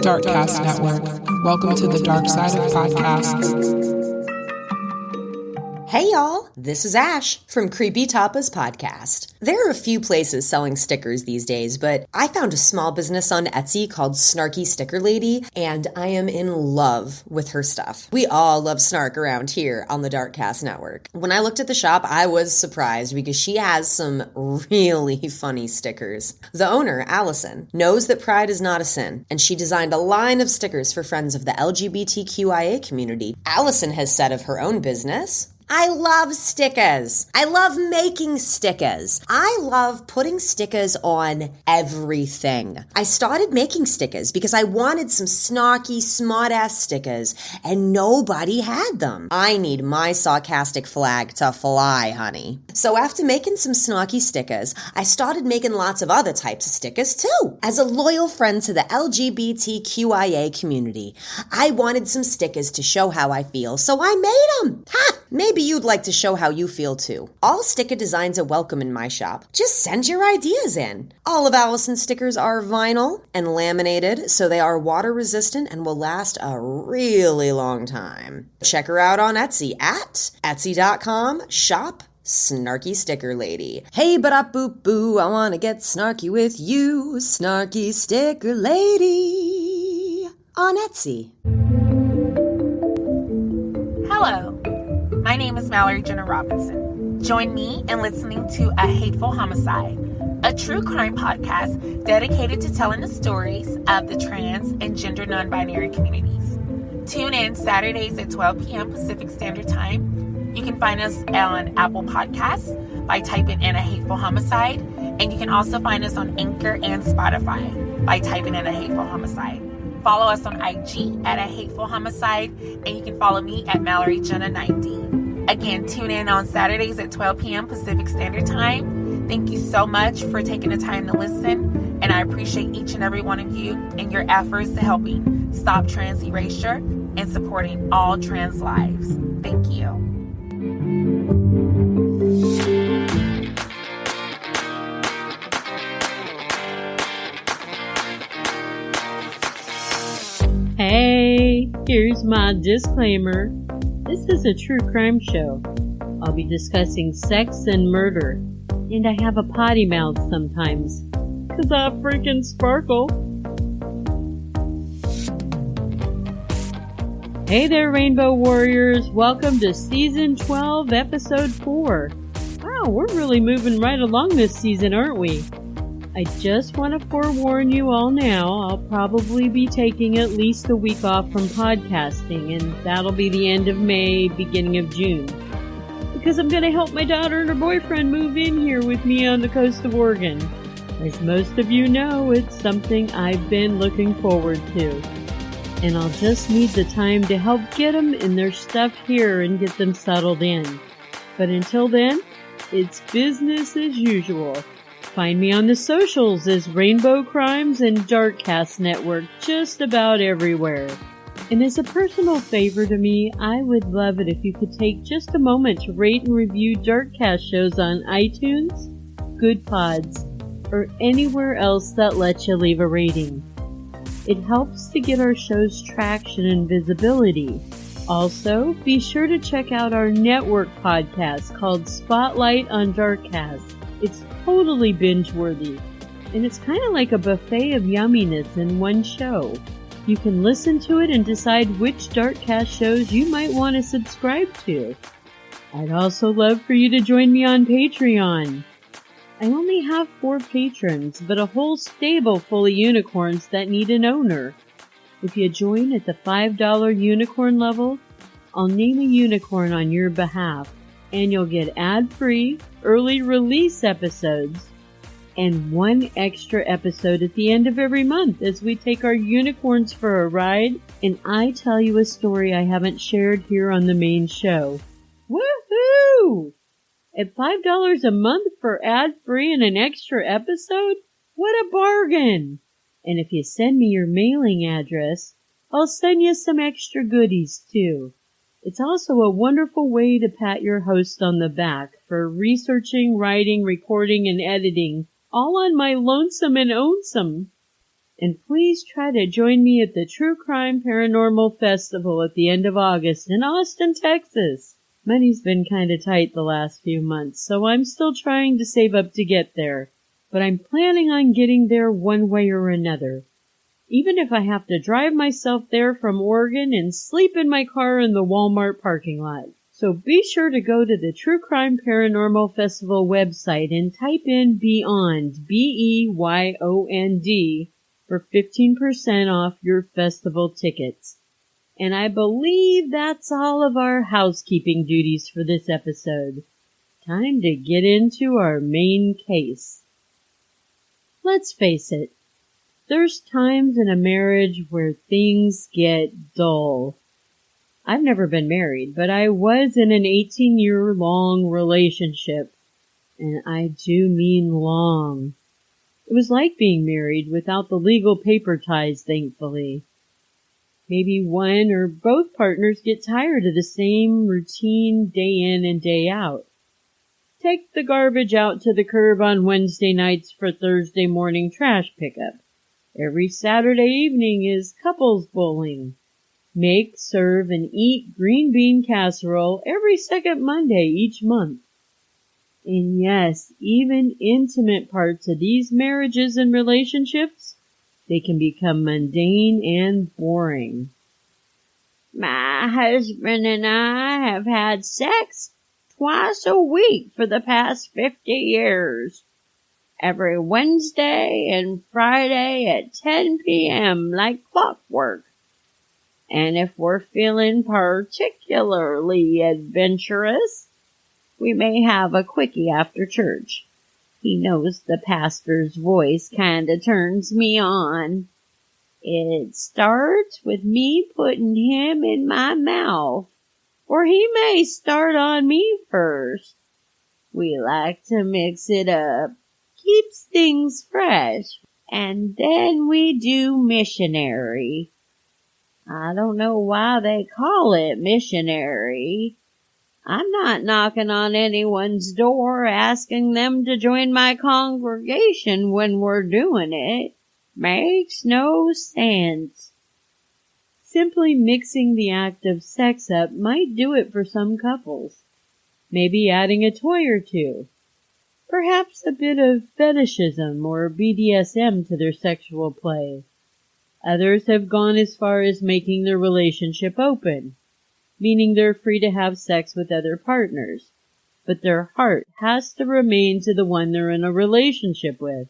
Darkcast Network. Welcome to the dark side of podcasts. Hey y'all, this is Ash from Creepy Tapas Podcast. There are a few places selling stickers these days, but I found a small business on Etsy called Snarky Sticker Lady, and I am in love with her stuff. We all love snark around here on the Darkcast Network. When I looked at the shop, I was surprised because she has some really funny stickers. The owner, Allison, knows that pride is not a sin, and she designed a line of stickers for friends of the LGBTQIA community. Allison has said of her own business, I love stickers. I love making stickers. I love putting stickers on everything. I started making stickers because I wanted some snarky, smart-ass stickers, and nobody had them. I need my sarcastic flag to fly, honey. So after making some snarky stickers, I started making lots of other types of stickers too. As a loyal friend to the LGBTQIA community, I wanted some stickers to show how I feel, so I made them. Ha! Maybe you'd like to show how you feel too. All sticker designs are welcome in my shop. Just send your ideas in. All of Allison's stickers are vinyl and laminated, so they are water resistant and will last a really long time. Check her out on Etsy at etsy.com/shop Snarky Sticker Lady. Hey, ba-da-boo-boo, I wanna get snarky with you, Snarky Sticker Lady on Etsy. Hello. My name is Mallory Jenner Robinson. Join me in listening to A Hateful Homicide, a true crime podcast dedicated to telling the stories of the trans and gender non-binary communities. Tune in Saturdays at 12 p.m. Pacific Standard Time. You can find us on Apple Podcasts by typing in A Hateful Homicide, and you can also find us on Anchor and Spotify by typing in A Hateful Homicide. Follow us on IG at A Hateful Homicide, and you can follow me at Mallory Jenna 90. Again, tune in on Saturdays at 12 p.m. Pacific Standard Time. Thank you so much for taking the time to listen, and I appreciate each and every one of you and your efforts to helping stop trans erasure and supporting all trans lives. Thank you. Hey, here's my disclaimer. This is a true crime show. I'll be discussing sex and murder, and I have a potty mouth sometimes, 'cause I freaking sparkle. Hey there, Rainbow Warriors. Welcome to Season 12, Episode 4. Wow, we're really moving right along this season, aren't we? I just want to forewarn you all now, I'll probably be taking at least a week off from podcasting, and that'll be the end of May, beginning of June. Because I'm going to help my daughter and her boyfriend move in here with me on the coast of Oregon. As most of you know, it's something I've been looking forward to. And I'll just need the time to help get them and their stuff here and get them settled in. But until then, it's business as usual. Find me on the socials as Rainbow Crimes and Darkcast Network just about everywhere. And as a personal favor to me, I would love it if you could take just a moment to rate and review Darkcast shows on iTunes, Good Pods, or anywhere else that lets you leave a rating. It helps to get our shows traction and visibility. Also, be sure to check out our network podcast called Spotlight on Darkcast. It's totally binge-worthy, and it's kind of like a buffet of yumminess in one show. You can listen to it and decide which Darkcast shows you might want to subscribe to. I'd also love for you to join me on Patreon. I only have 4 patrons, but a whole stable full of unicorns that need an owner. If you join at the $5 unicorn level, I'll name a unicorn on your behalf, and you'll get ad-free, early release episodes, and 1 extra episode at the end of every month as we take our unicorns for a ride, and I tell you a story I haven't shared here on the main show. Woohoo! At $5 a month for ad-free and an extra episode? What a bargain! And if you send me your mailing address, I'll send you some extra goodies too. It's also a wonderful way to pat your host on the back for researching, writing, recording, and editing, all on my lonesome and ownsome. And please try to join me at the True Crime Paranormal Festival at the end of August in Austin, Texas. Money's been kinda tight the last few months, so I'm still trying to save up to get there. But I'm planning on getting there one way or another. Even if I have to drive myself there from Oregon and sleep in my car in the Walmart parking lot. So be sure to go to the True Crime Paranormal Festival website and type in BEYOND, BEYOND, for 15% off your festival tickets. And I believe that's all of our housekeeping duties for this episode. Time to get into our main case. Let's face it, there's times in a marriage where things get dull. I've never been married, but I was in an 18-year-long relationship. And I do mean long. It was like being married without the legal paper ties, thankfully. Maybe one or both partners get tired of the same routine day in and day out. Take the garbage out to the curb on Wednesday nights for Thursday morning trash pickup. Every Saturday evening is couples bowling. Make, serve, and eat green bean casserole every second Monday each month. And yes, even intimate parts of these marriages and relationships, they can become mundane and boring. My husband and I have had sex twice a week for the past 50 years. Every Wednesday and Friday at 10 p.m. like clockwork. And if we're feeling particularly adventurous, we may have a quickie after church. He knows the pastor's voice kinda turns me on. It starts with me putting him in my mouth, or he may start on me first. We like to mix it up, keeps things fresh, and then we do missionary. I don't know why they call it missionary. I'm not knocking on anyone's door asking them to join my congregation when we're doing it. Makes no sense. Simply mixing the act of sex up might do it for some couples. Maybe adding a toy or two. Perhaps a bit of fetishism or BDSM to their sexual play. Others have gone as far as making their relationship open, meaning they're free to have sex with other partners, but their heart has to remain to the one they're in a relationship with.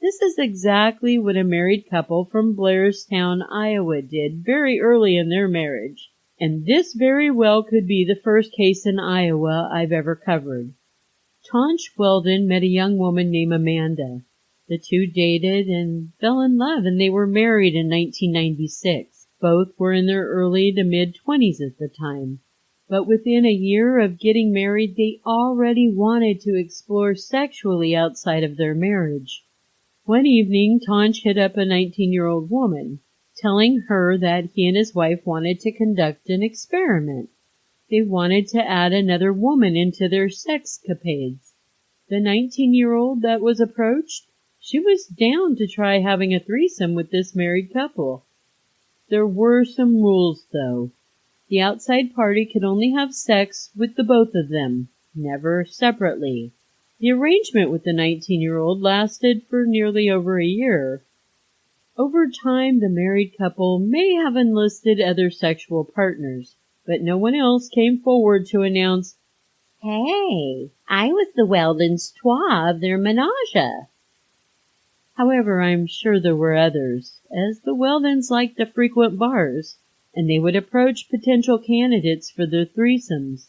This is exactly what a married couple from Blairstown, Iowa did very early in their marriage, and this very well could be the first case in Iowa I've ever covered. Tonch Weldon met a young woman named Amanda. The two dated and fell in love, and they were married in 1996. Both were in their early to mid-20s at the time. But within a year of getting married, they already wanted to explore sexually outside of their marriage. One evening, Tonch hit up a 19-year-old woman, telling her that he and his wife wanted to conduct an experiment. They wanted to add another woman into their sexcapades. The 19-year-old that was approached, she was down to try having a threesome with this married couple. There were some rules, though. The outside party could only have sex with the both of them, never separately. The arrangement with the 19-year-old lasted for nearly over a year. Over time, the married couple may have enlisted other sexual partners, but no one else came forward to announce, "Hey, I was the Weldon's toi of their menage." However, I'm sure there were others, as the Weldons liked to frequent bars, and they would approach potential candidates for their threesomes.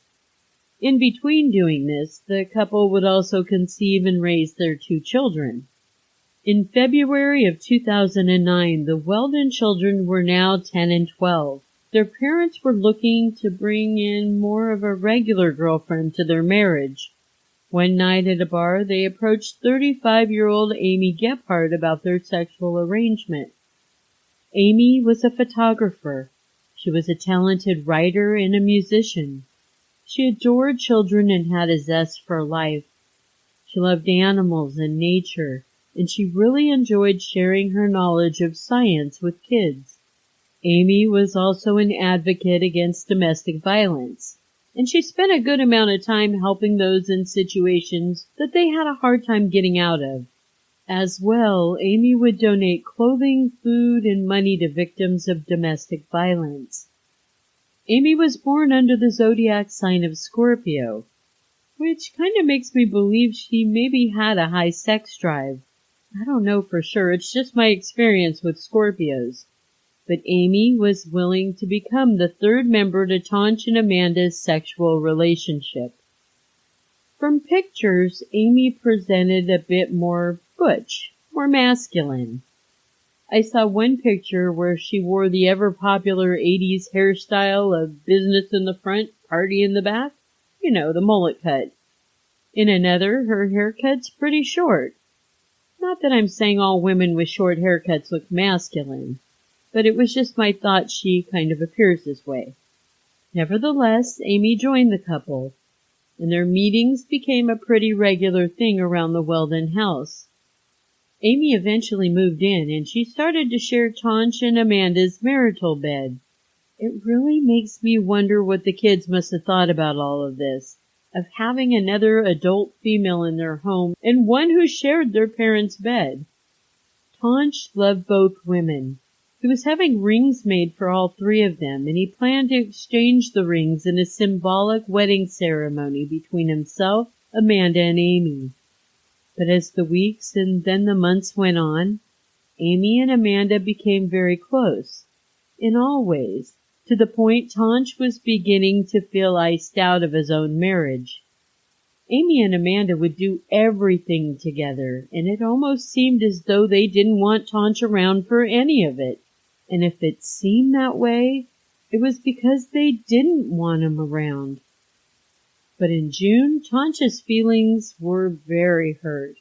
In between doing this, the couple would also conceive and raise their 2 children. In February of 2009, the Weldon children were now 10 and 12. Their parents were looking to bring in more of a regular girlfriend to their marriage. One night at a bar, they approached 35-year-old Amy Gephart about their sexual arrangement. Amy was a photographer. She was a talented writer and a musician. She adored children and had a zest for life. She loved animals and nature, and she really enjoyed sharing her knowledge of science with kids. Amy was also an advocate against domestic violence, and she spent a good amount of time helping those in situations that they had a hard time getting out of. As well, Amy would donate clothing, food, and money to victims of domestic violence. Amy was born under the zodiac sign of Scorpio, which kind of makes me believe she maybe had a high sex drive. I don't know for sure, it's just my experience with Scorpios. But Amy was willing to become the third member to Tonch and Amanda's sexual relationship. From pictures, Amy presented a bit more butch, more masculine. I saw one picture where she wore the ever-popular 80s hairstyle of business in the front, party in the back. You know, the mullet cut. In another, her haircut's pretty short. Not that I'm saying all women with short haircuts look masculine, but it was just my thought she kind of appears this way. Nevertheless, Amy joined the couple, and their meetings became a pretty regular thing around the Weldon house. Amy eventually moved in, and she started to share Tonch and Amanda's marital bed. It really makes me wonder what the kids must have thought about all of this, of having another adult female in their home and one who shared their parents' bed. Tonch loved both women. He was having rings made for all three of them, and he planned to exchange the rings in a symbolic wedding ceremony between himself, Amanda, and Amy. But as the weeks and then the months went on, Amy and Amanda became very close, in all ways, to the point Tonch was beginning to feel iced out of his own marriage. Amy and Amanda would do everything together, and it almost seemed as though they didn't want Tonch around for any of it. And if it seemed that way, it was because they didn't want him around. But in June, Tonch's feelings were very hurt.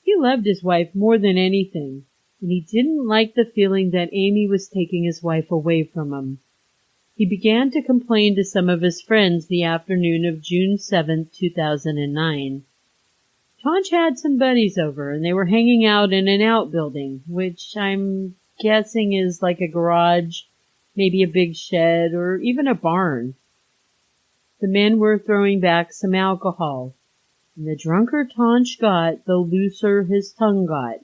He loved his wife more than anything, and he didn't like the feeling that Amy was taking his wife away from him. He began to complain to some of his friends the afternoon of June 7, 2009. Tonch had some buddies over, and they were hanging out in an outbuilding, which I'm guessing is like a garage, maybe a big shed, or even a barn. The men were throwing back some alcohol, and the drunker Tonch got, the looser his tongue got.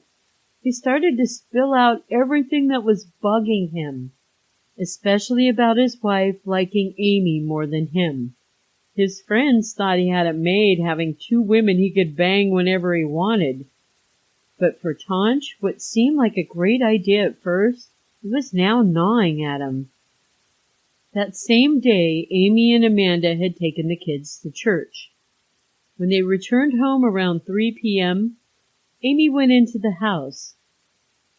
He started to spill out everything that was bugging him, especially about his wife liking Amy more than him. His friends thought he had it made, having two women he could bang whenever he wanted. But for Tonch, what seemed like a great idea at first, it was now gnawing at him. That same day, Amy and Amanda had taken the kids to church. When they returned home around 3 p.m., Amy went into the house.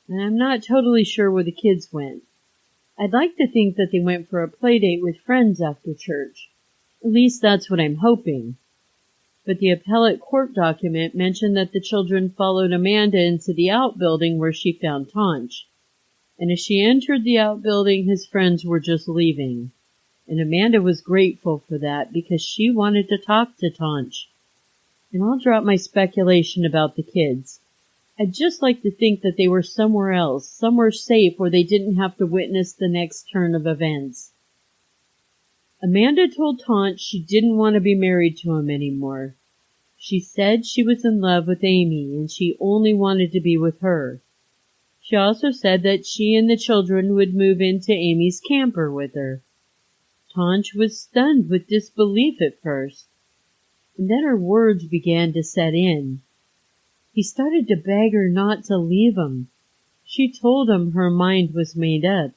And I'm not totally sure where the kids went. I'd like to think that they went for a play date with friends after church. At least that's what I'm hoping. But the appellate court document mentioned that the children followed Amanda into the outbuilding where she found Tonch. And as she entered the outbuilding, his friends were just leaving. And Amanda was grateful for that because she wanted to talk to Tonch. And I'll drop my speculation about the kids. I'd just like to think that they were somewhere else, somewhere safe where they didn't have to witness the next turn of events. Amanda told Tonch she didn't want to be married to him anymore. She said she was in love with Amy and she only wanted to be with her. She also said that she and the children would move into Amy's camper with her. Tonch was stunned with disbelief at first, and then her words began to set in. He started to beg her not to leave him. She told him her mind was made up.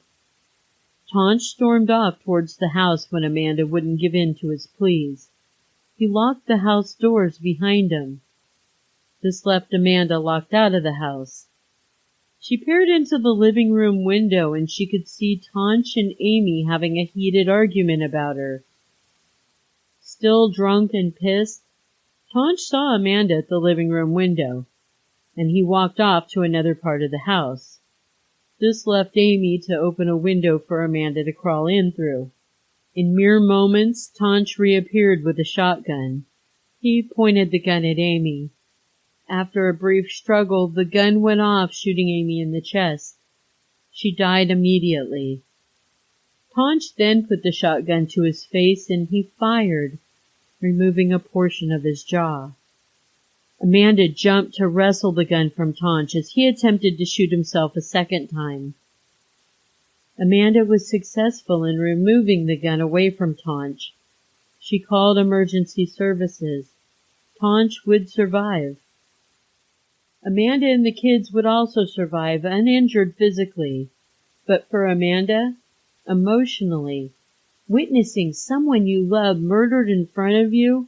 Tonch stormed off towards the house when Amanda wouldn't give in to his pleas. He locked the house doors behind him. This left Amanda locked out of the house. She peered into the living room window and she could see Tonch and Amy having a heated argument about her. Still drunk and pissed, Tonch saw Amanda at the living room window, and he walked off to another part of the house. This left Amy to open a window for Amanda to crawl in through. In mere moments, Tonch reappeared with a shotgun. He pointed the gun at Amy. After a brief struggle, the gun went off, shooting Amy in the chest. She died immediately. Tonch then put the shotgun to his face and he fired, removing a portion of his jaw. Amanda jumped to wrestle the gun from Tonch as he attempted to shoot himself a second time. Amanda was successful in removing the gun away from Tonch. She called emergency services. Tonch would survive. Amanda and the kids would also survive, uninjured physically. But for Amanda, emotionally, witnessing someone you love murdered in front of you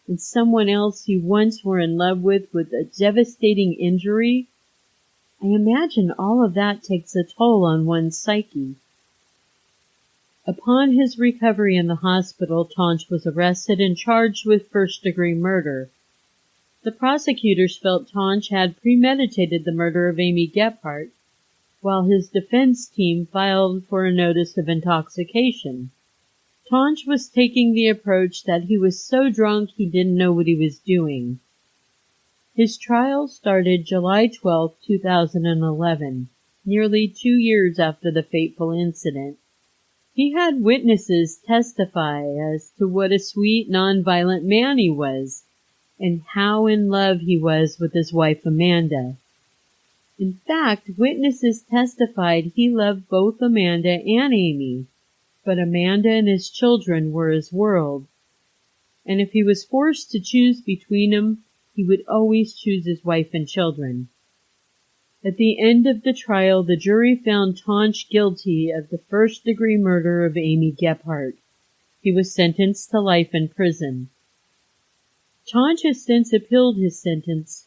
and someone else you once were in love with a devastating injury, I imagine all of that takes a toll on one's psyche. Upon his recovery in the hospital, Tonch was arrested and charged with first-degree murder. The prosecutors felt Tonch had premeditated the murder of Amy Gephart, while his defense team filed for a notice of intoxication. Tonch was taking the approach that he was so drunk he didn't know what he was doing. His trial started July 12, 2011, nearly 2 years after the fateful incident. He had witnesses testify as to what a sweet, nonviolent man he was, and how in love he was with his wife Amanda. In fact, witnesses testified he loved both Amanda and Amy, but Amanda and his children were his world. And if he was forced to choose between them, he would always choose his wife and children. At the end of the trial, the jury found Tonch guilty of the first-degree murder of Amy Gephart. He was sentenced to life in prison. Tonch has since appealed his sentence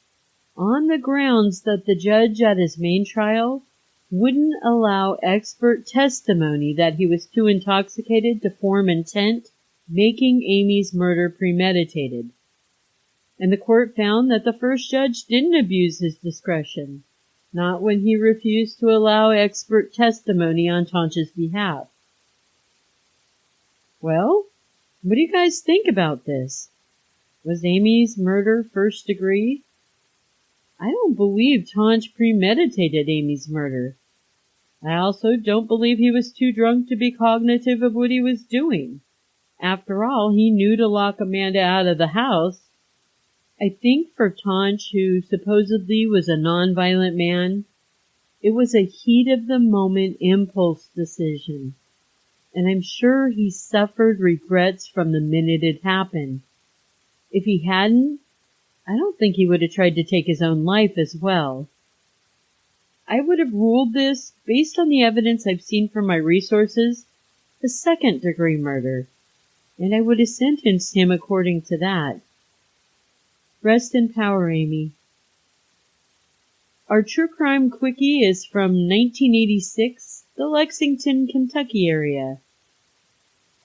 on the grounds that the judge at his main trial wouldn't allow expert testimony that he was too intoxicated to form intent, making Amy's murder premeditated. And the court found that the first judge didn't abuse his discretion, not when he refused to allow expert testimony on Tonch's behalf. Well, what do you guys think about this? Was Amy's murder first degree? I don't believe Tonch premeditated Amy's murder. I also don't believe he was too drunk to be cognitive of what he was doing. After all, he knew to lock Amanda out of the house. I think for Tonch, who supposedly was a nonviolent man, it was a heat-of-the-moment impulse decision, and I'm sure he suffered regrets from the minute it happened. If he hadn't, I don't think he would have tried to take his own life as well. I would have ruled this, based on the evidence I've seen from my resources, a second-degree murder, and I would have sentenced him according to that. Rest in power, Amy. Our True Crime Quickie is from 1986, the Lexington, Kentucky area.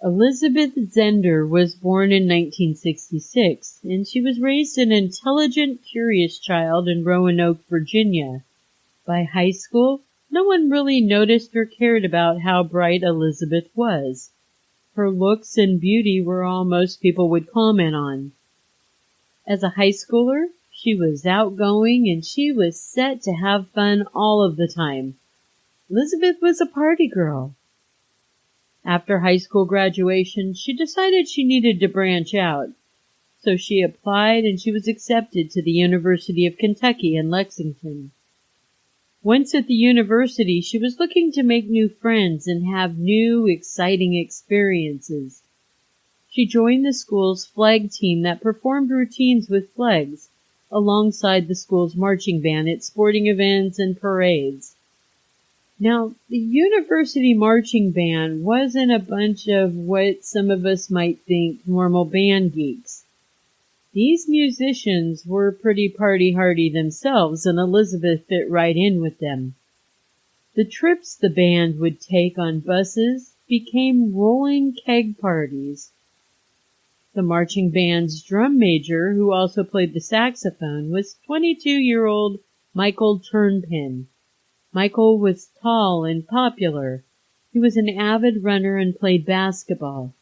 Elizabeth Zender was born in 1966, and she was raised an intelligent, curious child in Roanoke, Virginia. By high school, no one really noticed or cared about how bright Elizabeth was. Her looks and beauty were all most people would comment on. As a high schooler, she was outgoing and she was set to have fun all of the time. Elizabeth was a party girl. After high school graduation, she decided she needed to branch out. So she applied and she was accepted to the University of Kentucky in Lexington. Once at the university, she was looking to make new friends and have new, exciting experiences. She joined the school's flag team that performed routines with flags, alongside the school's marching band at sporting events and parades. Now, the university marching band wasn't a bunch of what some of us might think normal band geeks. These musicians were pretty party-hardy themselves, and Elizabeth fit right in with them. The trips the band would take on buses became rolling keg parties. The marching band's drum major, who also played the saxophone, was 22-year-old Michael Turnpin. Michael was tall and popular. He was an avid runner and played basketball.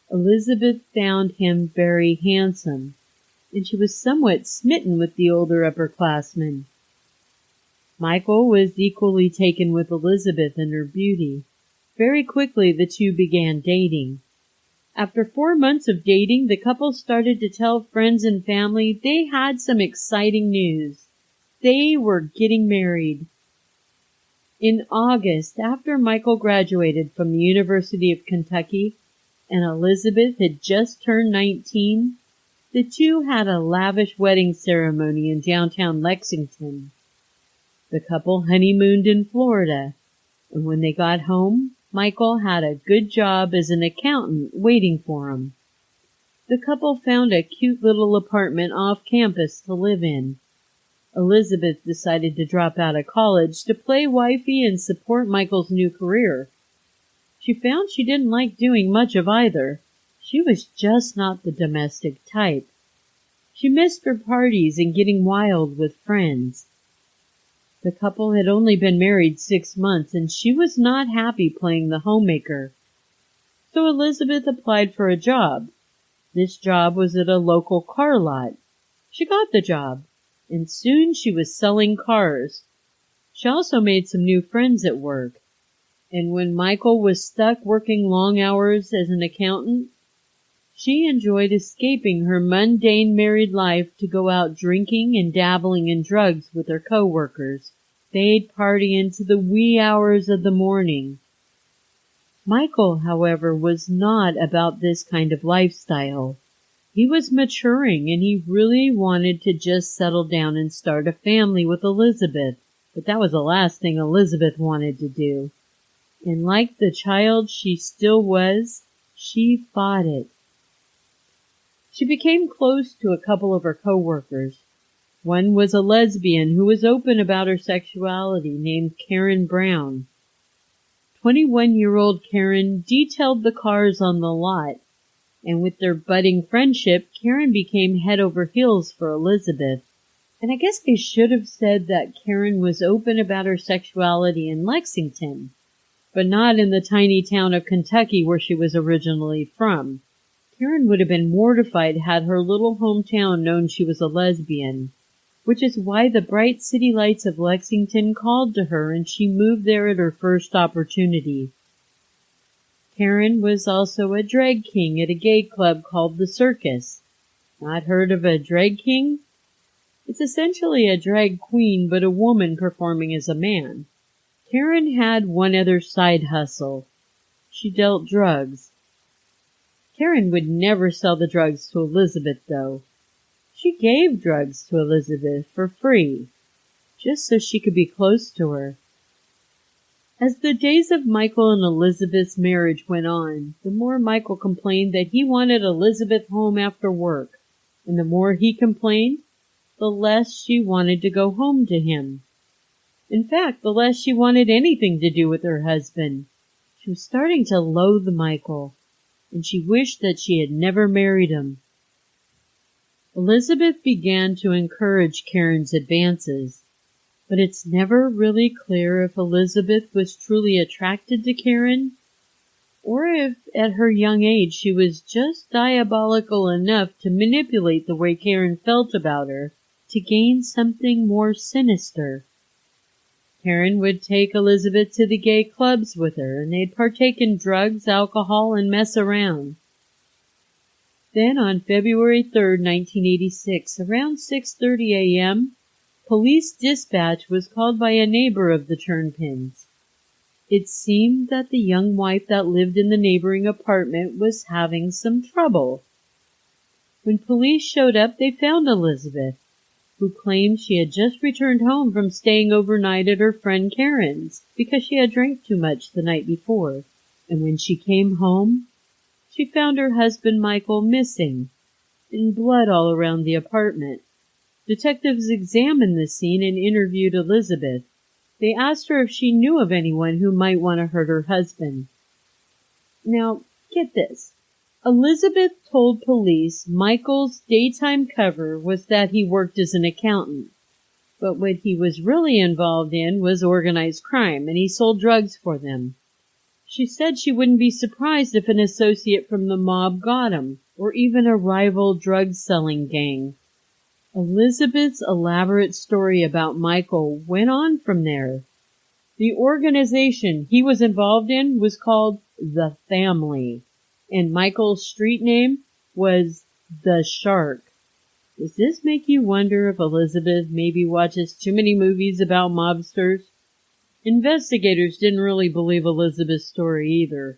Elizabeth found him very handsome, and she was somewhat smitten with the older upperclassman. Michael was equally taken with Elizabeth and her beauty. Very quickly the two began dating. After 4 months of dating, the couple started to tell friends and family they had some exciting news. They were getting married. In August, after Michael graduated from the University of Kentucky and Elizabeth had just turned 19, the two had a lavish wedding ceremony in downtown Lexington. The couple honeymooned in Florida, and when they got home, Michael had a good job as an accountant waiting for him. The couple found a cute little apartment off campus to live in. Elizabeth decided to drop out of college to play wifey and support Michael's new career. She found she didn't like doing much of either. She was just not the domestic type. She missed her parties and getting wild with friends. The couple had only been married 6 months, and she was not happy playing the homemaker. So Elizabeth applied for a job. This job was at a local car lot. She got the job, and soon she was selling cars. She also made some new friends at work. And when Michael was stuck working long hours as an accountant, she enjoyed escaping her mundane married life to go out drinking and dabbling in drugs with her co-workers. They'd party into the wee hours of the morning. Michael, however, was not about this kind of lifestyle. He was maturing, and he really wanted to just settle down and start a family with Elizabeth. But that was the last thing Elizabeth wanted to do. And like the child she still was, she fought it. She became close to a couple of her co-workers. One was a lesbian who was open about her sexuality, named Karen Brown. 21-year-old Karen detailed the cars on the lot, and with their budding friendship, Karen became head over heels for Elizabeth. And I guess I should have said that Karen was open about her sexuality in Lexington, but not in the tiny town of Kentucky where she was originally from. Karen would have been mortified had her little hometown known she was a lesbian, which is why the bright city lights of Lexington called to her and she moved there at her first opportunity. Karen was also a drag king at a gay club called the Circus. Not heard of a drag king? It's essentially a drag queen, but a woman performing as a man. Karen had one other side hustle. She dealt drugs. Karen would never sell the drugs to Elizabeth, though. She gave drugs to Elizabeth for free, just so she could be close to her. As the days of Michael and Elizabeth's marriage went on, the more Michael complained that he wanted Elizabeth home after work, and the more he complained, the less she wanted to go home to him. In fact, the less she wanted anything to do with her husband. She was starting to loathe Michael, and she wished that she had never married him. Elizabeth began to encourage Karen's advances, but it's never really clear if Elizabeth was truly attracted to Karen, or if at her young age she was just diabolical enough to manipulate the way Karen felt about her to gain something more sinister. Karen would take Elizabeth to the gay clubs with her, and they'd partake in drugs, alcohol, and mess around. Then on February 3rd, 1986, around 6:30 a.m., police dispatch was called by a neighbor of the Turnpins. It seemed that the young wife that lived in the neighboring apartment was having some trouble. When police showed up, they found Elizabeth, who claimed she had just returned home from staying overnight at her friend Karen's because she had drank too much the night before. And when she came home, she found her husband Michael missing, and blood all around the apartment. Detectives examined the scene and interviewed Elizabeth. They asked her if she knew of anyone who might want to hurt her husband. Now, get this. Elizabeth told police Michael's daytime cover was that he worked as an accountant, but what he was really involved in was organized crime, and he sold drugs for them. She said she wouldn't be surprised if an associate from the mob got him, or even a rival drug-selling gang. Elizabeth's elaborate story about Michael went on from there. The organization he was involved in was called The Family, and Michael's street name was The Shark. Does this make you wonder if Elizabeth maybe watches too many movies about mobsters? Investigators didn't really believe Elizabeth's story either.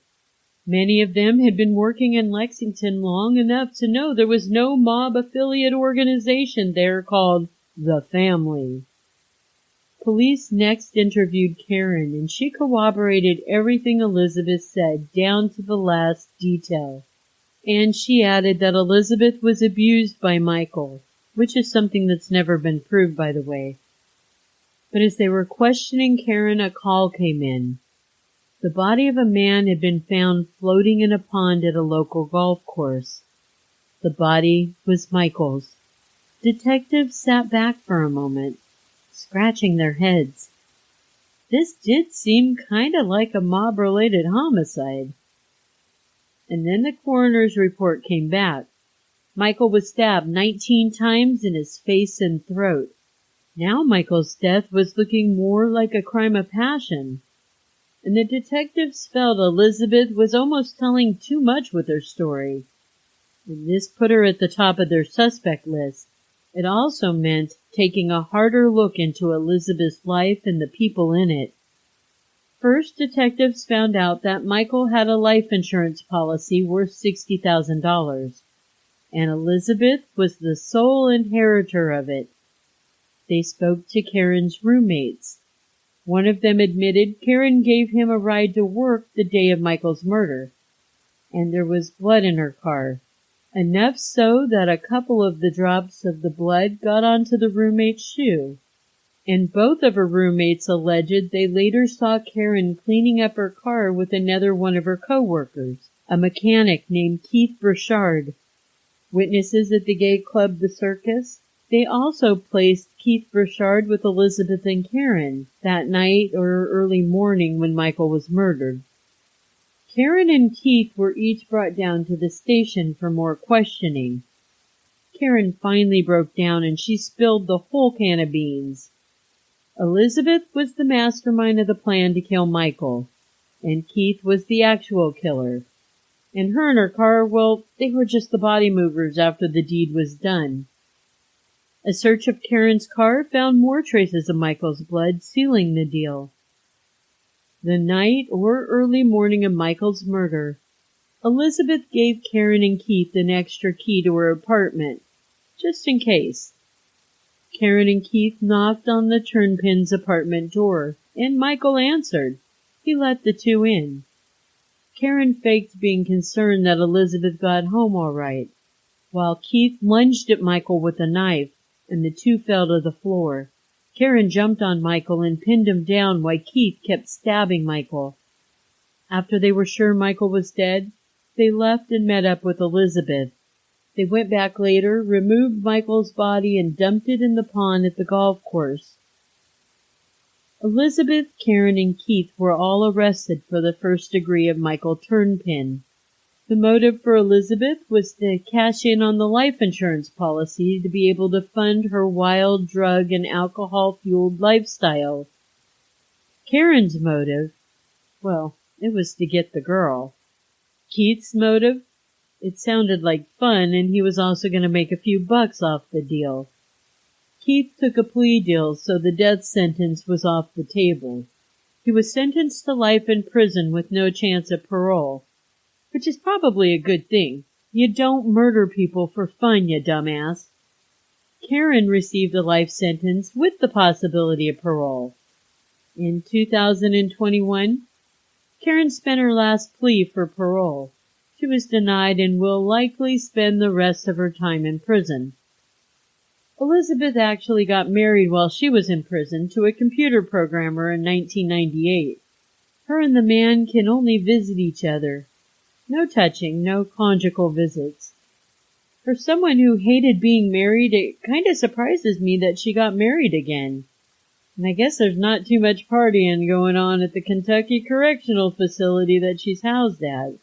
Many of them had been working in Lexington long enough to know there was no mob affiliate organization there called The Family. Police next interviewed Karen, and she corroborated everything Elizabeth said down to the last detail. And she added that Elizabeth was abused by Michael, which is something that's never been proved, by the way. But as they were questioning Karen, a call came in. The body of a man had been found floating in a pond at a local golf course. The body was Michael's. Detectives sat back for a moment, scratching their heads. This did seem kind of like a mob-related homicide. And then the coroner's report came back. Michael was stabbed 19 times in his face and throat. Now Michael's death was looking more like a crime of passion. And the detectives felt Elizabeth was almost telling too much with her story. And this put her at the top of their suspect list. It also meant taking a harder look into Elizabeth's life and the people in it. First, detectives found out that Michael had a life insurance policy worth $60,000, and Elizabeth was the sole inheritor of it. They spoke to Karen's roommates. One of them admitted Karen gave him a ride to work the day of Michael's murder, and there was blood in her car, enough so that a couple of the drops of the blood got onto the roommate's shoe. And both of her roommates alleged they later saw Karen cleaning up her car with another one of her co-workers, a mechanic named Keith Burchard. Witnesses at the gay club The Circus, they also placed Keith Burchard with Elizabeth and Karen that night or early morning when Michael was murdered. Karen and Keith were each brought down to the station for more questioning. Karen finally broke down and she spilled the whole can of beans. Elizabeth was the mastermind of the plan to kill Michael, and Keith was the actual killer. And her and her car, well, they were just the body movers after the deed was done. A search of Karen's car found more traces of Michael's blood, sealing the deal. The night or early morning of Michael's murder, Elizabeth gave Karen and Keith an extra key to her apartment, just in case. Karen and Keith knocked on the Turnpin's apartment door, and Michael answered. He let the two in. Karen faked being concerned that Elizabeth got home all right, while Keith lunged at Michael with a knife, and the two fell to the floor. Karen jumped on Michael and pinned him down while Keith kept stabbing Michael. After they were sure Michael was dead, they left and met up with Elizabeth. They went back later, removed Michael's body, and dumped it in the pond at the golf course. Elizabeth, Karen, and Keith were all arrested for the first degree of Michael Turnpin. The motive for Elizabeth was to cash in on the life insurance policy to be able to fund her wild drug and alcohol-fueled lifestyle. Karen's motive, well, it was to get the girl. Keith's motive? It sounded like fun, and he was also going to make a few bucks off the deal. Keith took a plea deal, so the death sentence was off the table. He was sentenced to life in prison with no chance of parole, which is probably a good thing. You don't murder people for fun, you dumbass. Karen received a life sentence with the possibility of parole. In 2021, Karen spent her last plea for parole. She was denied and will likely spend the rest of her time in prison. Elizabeth actually got married while she was in prison to a computer programmer in 1998. Her and the man can only visit each other. No touching, no conjugal visits. For someone who hated being married, it kind of surprises me that she got married again. And I guess there's not too much partying going on at the Kentucky Correctional Facility that she's housed at.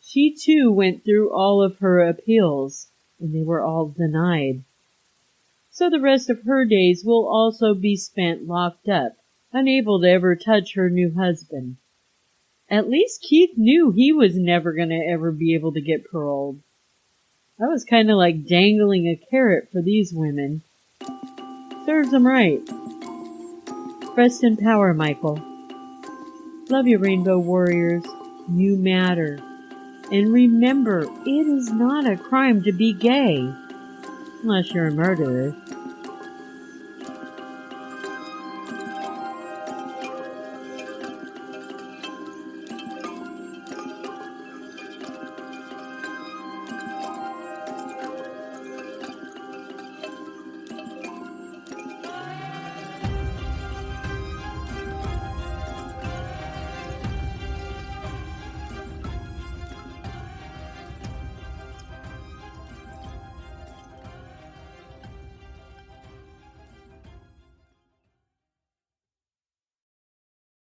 She too went through all of her appeals, and they were all denied. so the rest of her days will also be spent locked up, unable to ever touch her new husband. At least Keith knew he was never going to ever be able to get paroled. I was kind of like dangling a carrot for these women. Serves them right. Rest in power, Michael. Love you, Rainbow Warriors. You matter. And remember, it is not a crime to be gay. Unless you're a murderer.